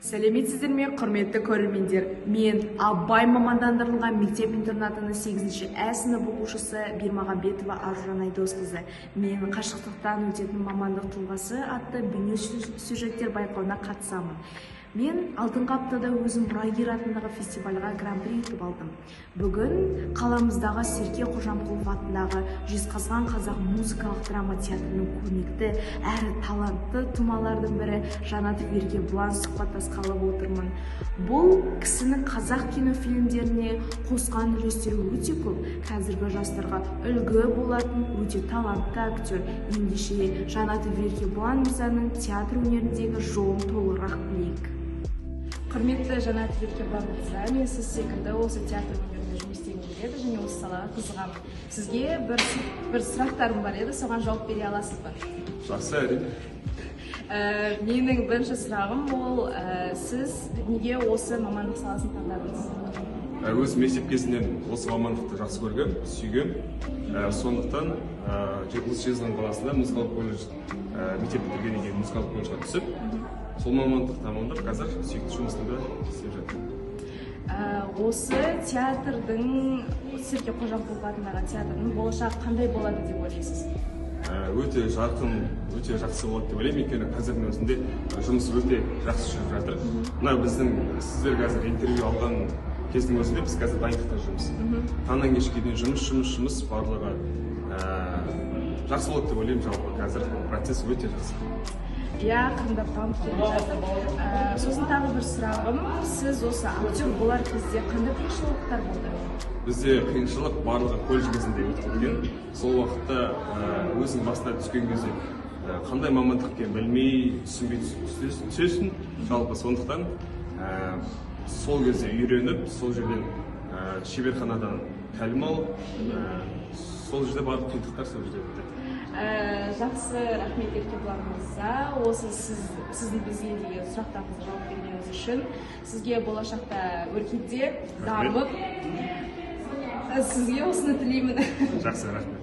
Сәлеметсіздер ме, құрметті көрермендер. Мен Абай мамандандырылған мектеп-интернатының 8-ші Ә сынып оқушысы Бирмағамбетова Аружан Айдосқызы. Мен қашықтықтан өтетін мамандық тұлғасы атты бейне сюжеттер байқауына қатысамын. Мен алдыңғы аптада өзім мұрагер атындағы фестивальға гран-при ұтып алдым. Бүгін қаламыздағы Серке Қожамқұлов атындағы Жезқазған қазақ музыкалық драма театрының көрнекті әрі талантты тұмалардың бірі Жанатов Еркебұлан сұхбаттасқалы отырмын. Бұл кісінің қазақ кинофильмдеріне қосқан үлестері өте көп. Қазіргі жастарға үлгі болатын өте талантты актер. Ендеше Жанатов Еркебұлан мырзаның театр өнеріндегі жолын толығырақ білейік. Құрметті Жанатов Еркебұлан мырза, мен сіз секілді осы театр өнерінде жұмыс істегім келеді және осы салаға қызығамын. Сізге бір сұрақтарым бар еді, соған жауап бере аласыз ба? Жақсы, әрине. Менің бірінші сұрағым ол, сіз неге осы мамандық саласын таңдадыңыз? Өз мектеп кезінен осы мамандықты жақсы көргем, сүйгем. Сондықтан Жезқазған қаласында музыкалық колледж мектеп бітіргеннен кейін музыкалық колледжға түсіп, сол мамандықты тәмамдап, қазір сүйікті жұмысымды істеп жатырмын. Осы театрдың, Серке Қожамқұлов атындағы театрдың болашағы қандай болады деп ойлайсыз? Өте жарқын, өте жақсы болады деп ойлаймын, өйткені қазірдің өзінде жұмыс өте жақсы жүріп жатыр. Мына біздің сіздер қазір интервью алған кездің өзінде біз қазір дайындықта жүрміз. Таңнан кешке дейін жұмыс барлығы жақсы болады деп ойлаймын. Жалпы қазір процесс өте жақсы. Қырындап дамып келе жатыр. Сосын тағы бір сұрағым, сіз осы актер болар кезде қандай қиыншылықтар болды? Бізде қиыншылық барлығы колледж кезінде өткен. Сол уақытта өзің басына түскен кезде қандай мамандық екенін білмей, түсінбей түсесің. Жалпы сондықтан сол кезде үйреніп, сол жерден шеберханадан тәлім алып, сол жерде барлық қиындықтар сол жерде өтті. Жақсы, рахмет Еркебұлан мырза. Осы сіздің бізге деген сұрақтарыңызға жауап бергеніңіз үшін сізге болашақта өркендеп, дамып, сізге осыны тілеймін. Жақсы, рахмет.